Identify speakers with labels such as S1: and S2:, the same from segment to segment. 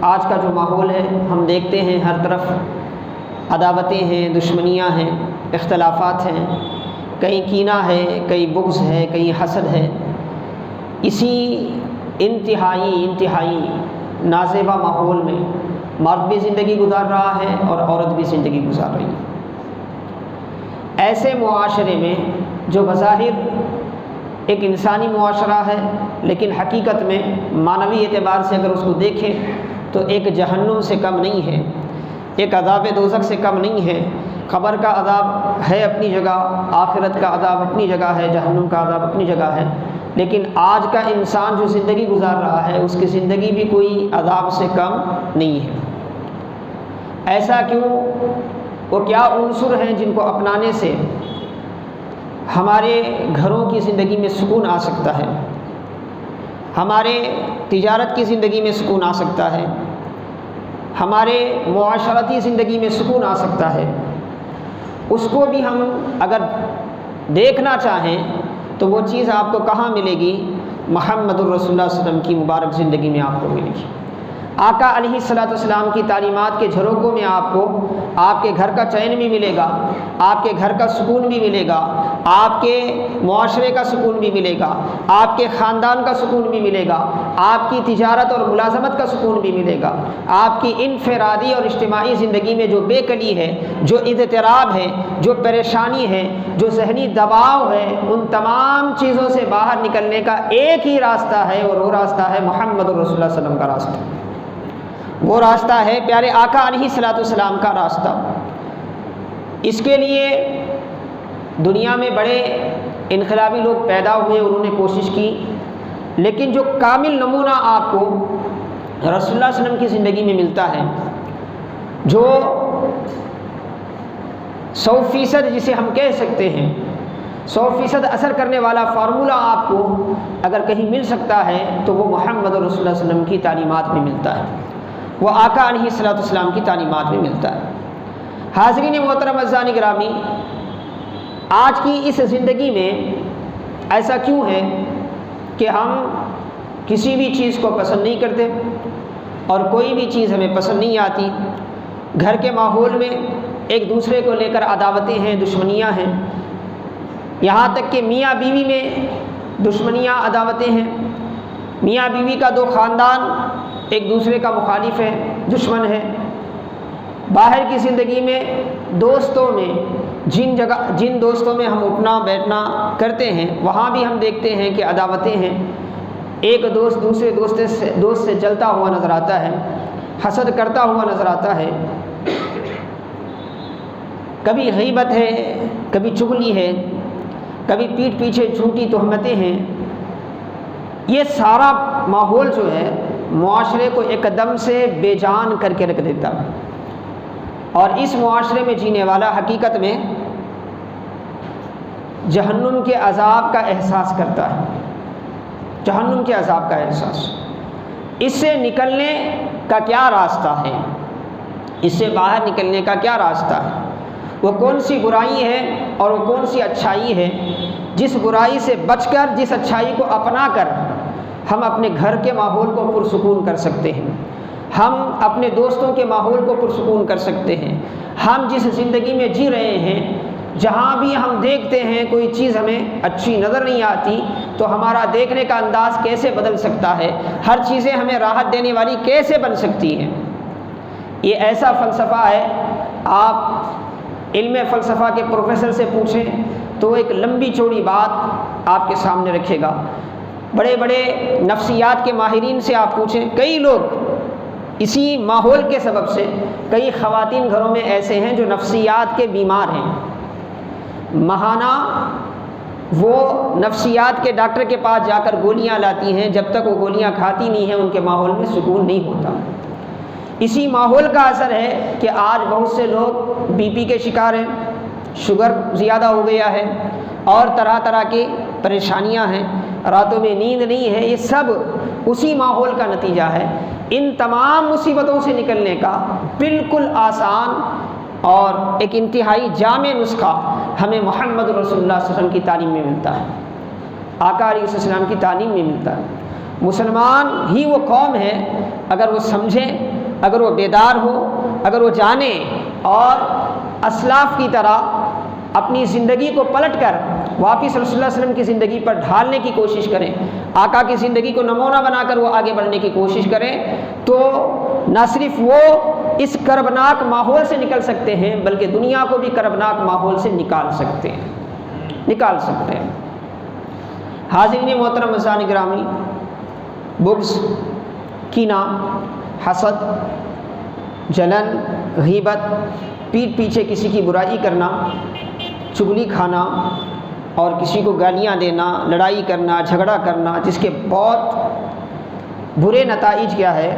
S1: آج کا جو ماحول ہے ہم دیکھتے ہیں ہر طرف عداوتیں ہیں، دشمنیاں ہیں، اختلافات ہیں، کہیں کینہ ہے، کہیں بغض ہے، کہیں حسد ہے۔ اسی انتہائی نازیبا ماحول میں مرد بھی زندگی گزار رہا ہے اور عورت بھی زندگی گزار رہی ہے۔ ایسے معاشرے میں جو بظاہر ایک انسانی معاشرہ ہے لیکن حقیقت میں معنوی اعتبار سے اگر اس کو دیکھیں تو ایک جہنم سے کم نہیں ہے، ایک عذاب دوزخ سے کم نہیں ہے۔ قبر کا عذاب ہے اپنی جگہ، آخرت کا عذاب اپنی جگہ ہے، جہنم کا عذاب اپنی جگہ ہے، لیکن آج کا انسان جو زندگی گزار رہا ہے اس کی زندگی بھی کوئی عذاب سے کم نہیں ہے۔ ایسا کیوں؟ وہ کیا عنصر ہیں جن کو اپنانے سے ہمارے گھروں کی زندگی میں سکون آ سکتا ہے، ہمارے تجارت کی زندگی میں سکون آ سکتا ہے، ہمارے معاشرتی زندگی میں سکون آ سکتا ہے؟ اس کو بھی ہم اگر دیکھنا چاہیں تو وہ چیز آپ کو کہاں ملے گی؟ محمد الرسول اللہ صلی اللہ علیہ وسلم کی مبارک زندگی میں آپ کو ملے گی۔ آقا علیہ الصلوۃ والسلام کی تعلیمات کے جھروکوں میں آپ کو آپ کے گھر کا چین بھی ملے گا، آپ کے گھر کا سکون بھی ملے گا، آپ کے معاشرے کا سکون بھی ملے گا، آپ کے خاندان کا سکون بھی ملے گا، آپ کی تجارت اور ملازمت کا سکون بھی ملے گا، آپ کی انفرادی اور اجتماعی زندگی میں جو بے کلی ہے، جو اضطراب ہے، جو پریشانی ہے، جو ذہنی دباؤ ہے، ان تمام چیزوں سے باہر نکلنے کا ایک ہی راستہ ہے اور وہ راستہ ہے محمد الرسول اللہ صلی اللہ علیہ وسلم کا راستہ۔ وہ راستہ ہے پیارے آقا علیہ الصلوۃ والسلام کا راستہ۔ اس کے لیے دنیا میں بڑے انقلابی لوگ پیدا ہوئے، انہوں نے کوشش کی، لیکن جو کامل نمونہ آپ کو رسول اللہ صلی اللہ علیہ وسلم کی زندگی میں ملتا ہے، جو 100% جسے ہم کہہ سکتے ہیں 100% اثر کرنے والا فارمولہ آپ کو اگر کہیں مل سکتا ہے تو وہ محمد رسول اللہ صلی اللہ علیہ وسلم کی تعلیمات میں ملتا ہے، وہ آقا علیہ الصلوۃ والسلام کی تعلیمات میں ملتا ہے۔ حاضرین محترم اعزائے گرامی، آج کی اس زندگی میں ایسا کیوں ہے کہ ہم کسی بھی چیز کو پسند نہیں کرتے اور کوئی بھی چیز ہمیں پسند نہیں آتی؟ گھر کے ماحول میں ایک دوسرے کو لے کر عداوتیں ہیں، دشمنیاں ہیں، یہاں تک کہ میاں بیوی میں دشمنیاں، عداوتیں ہیں، میاں بیوی کا دو خاندان ایک دوسرے کا مخالف ہے، دشمن ہے۔ باہر کی زندگی میں دوستوں میں جن دوستوں میں ہم اٹھنا بیٹھنا کرتے ہیں وہاں بھی ہم دیکھتے ہیں کہ عداوتیں ہیں، ایک دوست دوسرے دوست سے جلتا ہوا نظر آتا ہے، حسد کرتا ہوا نظر آتا ہے، کبھی غیبت ہے، کبھی چغلی ہے، کبھی پیٹھ پیچھے جھوٹی تہمتیں ہیں۔ یہ سارا ماحول جو ہے معاشرے کو ایک دم سے بے جان کر کے رکھ دیتا ہے، اور اس معاشرے میں جینے والا حقیقت میں جہنم کے عذاب کا احساس کرتا ہے، جہنم کے عذاب کا احساس۔ اس سے نکلنے کا کیا راستہ ہے؟ اس سے باہر نکلنے کا کیا راستہ ہے؟ وہ کون سی برائی ہے اور وہ کون سی اچھائی ہے جس برائی سے بچ کر، جس اچھائی کو اپنا کر ہم اپنے گھر کے ماحول کو پرسکون کر سکتے ہیں، ہم اپنے دوستوں کے ماحول کو پرسکون کر سکتے ہیں، ہم جس زندگی میں جی رہے ہیں جہاں بھی ہم دیکھتے ہیں کوئی چیز ہمیں اچھی نظر نہیں آتی تو ہمارا دیکھنے کا انداز کیسے بدل سکتا ہے، ہر چیزیں ہمیں راحت دینے والی کیسے بن سکتی ہیں۔ یہ ایسا فلسفہ ہے، آپ علم فلسفہ کے پروفیسر سے پوچھیں تو ایک لمبی چوڑی بات آپ کے سامنے رکھے گا، بڑے بڑے نفسیات کے ماہرین سے آپ پوچھیں، کئی لوگ اسی ماحول کے سبب سے، کئی خواتین گھروں میں ایسے ہیں جو نفسیات کے بیمار ہیں، ماہانہ وہ نفسیات کے ڈاکٹر کے پاس جا کر گولیاں لاتی ہیں، جب تک وہ گولیاں کھاتی نہیں ہیں ان کے ماحول میں سکون نہیں ہوتا۔ اسی ماحول کا اثر ہے کہ آج بہت سے لوگ بی پی کے شکار ہیں، شوگر زیادہ ہو گیا ہے اور طرح طرح کی پریشانیاں ہیں، راتوں میں نیند نہیں ہے، یہ سب اسی ماحول کا نتیجہ ہے۔ ان تمام مصیبتوں سے نکلنے کا بالکل آسان اور ایک انتہائی جامع نسخہ ہمیں محمد رسول اللہ صلی اللہ علیہ وسلم کی تعلیم میں ملتا ہے، آقا علیہ السلام کی تعلیم میں ملتا ہے۔ مسلمان ہی وہ قوم ہے اگر وہ سمجھے، اگر وہ بیدار ہو، اگر وہ جانے اور اسلاف کی طرح اپنی زندگی کو پلٹ کر واپس رسول اللہ علیہ وسلم کی زندگی پر ڈھالنے کی کوشش کریں، آقا کی زندگی کو نمونہ بنا کر وہ آگے بڑھنے کی کوشش کریں، تو نہ صرف وہ اس کربناک ماحول سے نکل سکتے ہیں بلکہ دنیا کو بھی کربناک ماحول سے نکال سکتے ہیں۔ حاضرین محترم مزان گرامی، بغض، کینہ، حسد، جلن، غیبت، پیٹھ پیچھے کسی کی برائی کرنا، چغلی کھانا اور کسی کو گالیاں دینا، لڑائی کرنا، جھگڑا کرنا، جس کے بہت برے نتائج کیا ہے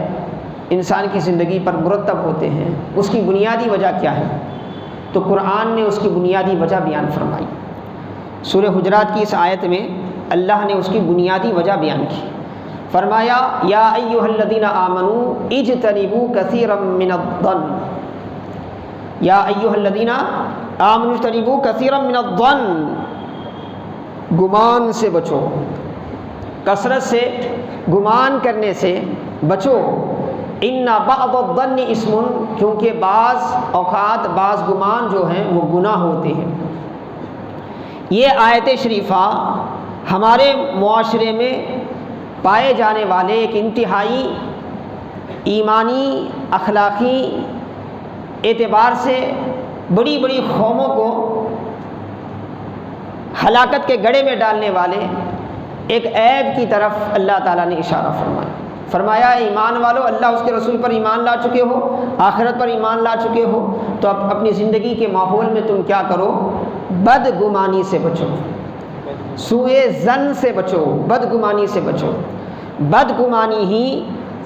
S1: انسان کی زندگی پر مرتب ہوتے ہیں، اس کی بنیادی وجہ کیا ہے؟ تو قرآن نے اس کی بنیادی وجہ بیان فرمائی۔ سورہ حجرات کی اس آیت میں اللہ نے اس کی بنیادی وجہ بیان کی، فرمایا یا ایھا الذین آمنوا اجتنبوا کثیرا من الظن، یا ایھا الذین آمنوا اجتنبوا کثیرا من الظن، گمان سے بچو، کثرت سے گمان کرنے سے بچو، ان بعض الظن اسم، کیونکہ بعض اوقات بعض گمان جو ہیں وہ گناہ ہوتے ہیں۔ یہ آیت شریفہ ہمارے معاشرے میں پائے جانے والے ایک انتہائی ایمانی، اخلاقی اعتبار سے بڑی بڑی قوموں کو ہلاکت کے گڑھے میں ڈالنے والے ایک عیب کی طرف اللہ تعالیٰ نے اشارہ فرمایا ایمان والو، اللہ اس کے رسول پر ایمان لا چکے ہو، آخرت پر ایمان لا چکے ہو، تو اپنی زندگی کے ماحول میں تم کیا کرو؟ بدگمانی سے بچو، سوء ظن سے بچو، بدگمانی سے بچو۔ بدگمانی ہی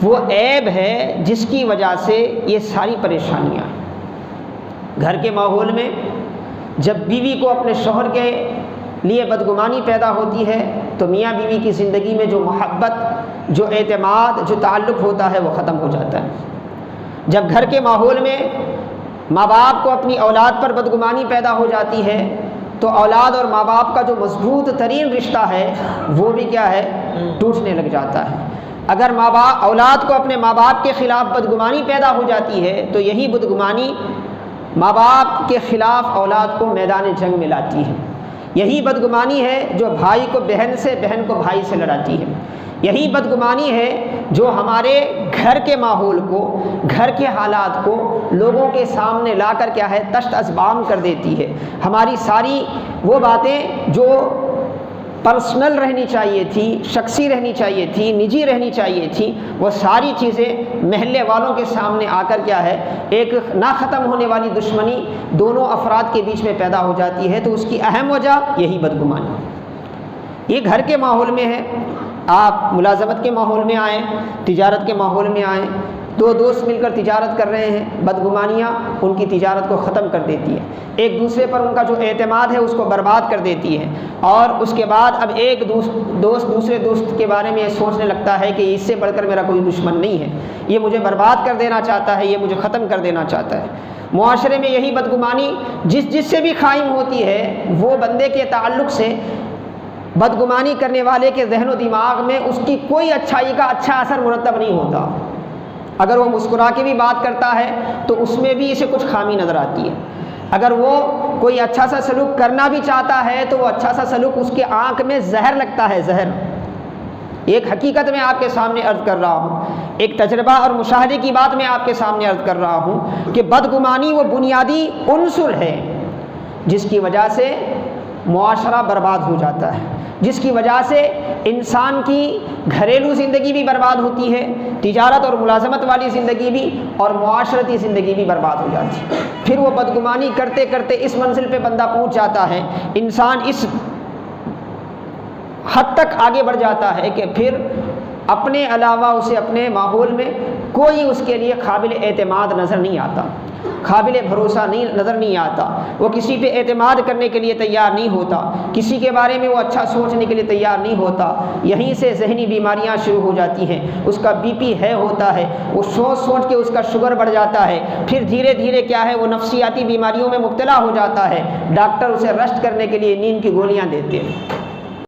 S1: وہ عیب ہے جس کی وجہ سے یہ ساری پریشانیاں ہیں۔ گھر کے ماحول میں جب بیوی کو اپنے شوہر کے لیے بدگمانی پیدا ہوتی ہے تو میاں بیوی کی زندگی میں جو محبت، جو اعتماد، جو تعلق ہوتا ہے وہ ختم ہو جاتا ہے۔ جب گھر کے ماحول میں ماں باپ کو اپنی اولاد پر بدگمانی پیدا ہو جاتی ہے تو اولاد اور ماں باپ کا جو مضبوط ترین رشتہ ہے وہ بھی کیا ہے؟ ٹوٹنے لگ جاتا ہے۔ اگر اولاد کو اپنے ماں باپ کے خلاف بدگمانی پیدا ہو جاتی ہے تو یہی بدگمانی ماں باپ کے خلاف اولاد کو میدان جنگ میں لاتی ہے۔ یہی بدگمانی ہے جو بھائی کو بہن سے، بہن کو بھائی سے لڑاتی ہے۔ یہی بدگمانی ہے جو ہمارے گھر کے ماحول کو، گھر کے حالات کو لوگوں کے سامنے لا کر کیا ہے؟ تشت ازبام کر دیتی ہے۔ ہماری ساری وہ باتیں جو پرسنل رہنی چاہیے تھی، شخصی رہنی چاہیے تھی، نجی رہنی چاہیے تھی، وہ ساری چیزیں محلے والوں کے سامنے آ کر کیا ہے؟ ایک نہ ختم ہونے والی دشمنی دونوں افراد کے بیچ میں پیدا ہو جاتی ہے۔ تو اس کی اہم وجہ یہی بدگمانی، یہ گھر کے ماحول میں ہے۔ آپ ملازمت کے ماحول میں آئیں، تجارت کے ماحول میں آئیں، دو دوست مل کر تجارت کر رہے ہیں، بدگمانیاں ان کی تجارت کو ختم کر دیتی ہیں، ایک دوسرے پر ان کا جو اعتماد ہے اس کو برباد کر دیتی ہے، اور اس کے بعد اب ایک دوست دوسرے دوست کے بارے میں یہ سوچنے لگتا ہے کہ اس سے بڑھ کر میرا کوئی دشمن نہیں ہے، یہ مجھے برباد کر دینا چاہتا ہے، یہ مجھے ختم کر دینا چاہتا ہے۔ معاشرے میں یہی بدگمانی جس سے بھی قائم ہوتی ہے وہ بندے کے تعلق سے بدگمانی کرنے والے کے ذہن و دماغ میں اس کی کوئی اچھائی کا اچھا اثر مرتب نہیں ہوتا۔ اگر وہ مسکرا کے بھی بات کرتا ہے تو اس میں بھی اسے کچھ خامی نظر آتی ہے۔ اگر وہ کوئی اچھا سا سلوک کرنا بھی چاہتا ہے تو وہ اچھا سا سلوک اس کے آنکھ میں زہر لگتا ہے، زہر۔ ایک حقیقت میں آپ کے سامنے عرض کر رہا ہوں، ایک تجربہ اور مشاہدے کی بات میں آپ کے سامنے عرض کر رہا ہوں کہ بدگمانی وہ بنیادی عنصر ہے جس کی وجہ سے معاشرہ برباد ہو جاتا ہے، جس کی وجہ سے انسان کی گھریلو زندگی بھی برباد ہوتی ہے، تجارت اور ملازمت والی زندگی بھی، اور معاشرتی زندگی بھی برباد ہو جاتی ہے۔ پھر وہ بدگمانی کرتے کرتے اس منزل پہ بندہ پہنچ جاتا ہے، انسان اس حد تک آگے بڑھ جاتا ہے کہ پھر اپنے علاوہ اسے اپنے ماحول میں کوئی اس کے لیے قابل اعتماد نظر نہیں آتا، قابل بھروسہ نظر نہیں آتا، وہ کسی پہ اعتماد کرنے کے لیے تیار نہیں ہوتا، کسی کے بارے میں وہ اچھا سوچنے کے لیے تیار نہیں ہوتا۔ یہیں سے ذہنی بیماریاں شروع ہو جاتی ہیں، اس کا بی پی ہے ہوتا ہے، وہ سوچ کے اس کا شوگر بڑھ جاتا ہے، پھر دھیرے دھیرے کیا ہے وہ نفسیاتی بیماریوں میں مبتلا ہو جاتا ہے، ڈاکٹر اسے رشٹ کرنے کے لیے نیند کی گولیاں دیتے ہیں۔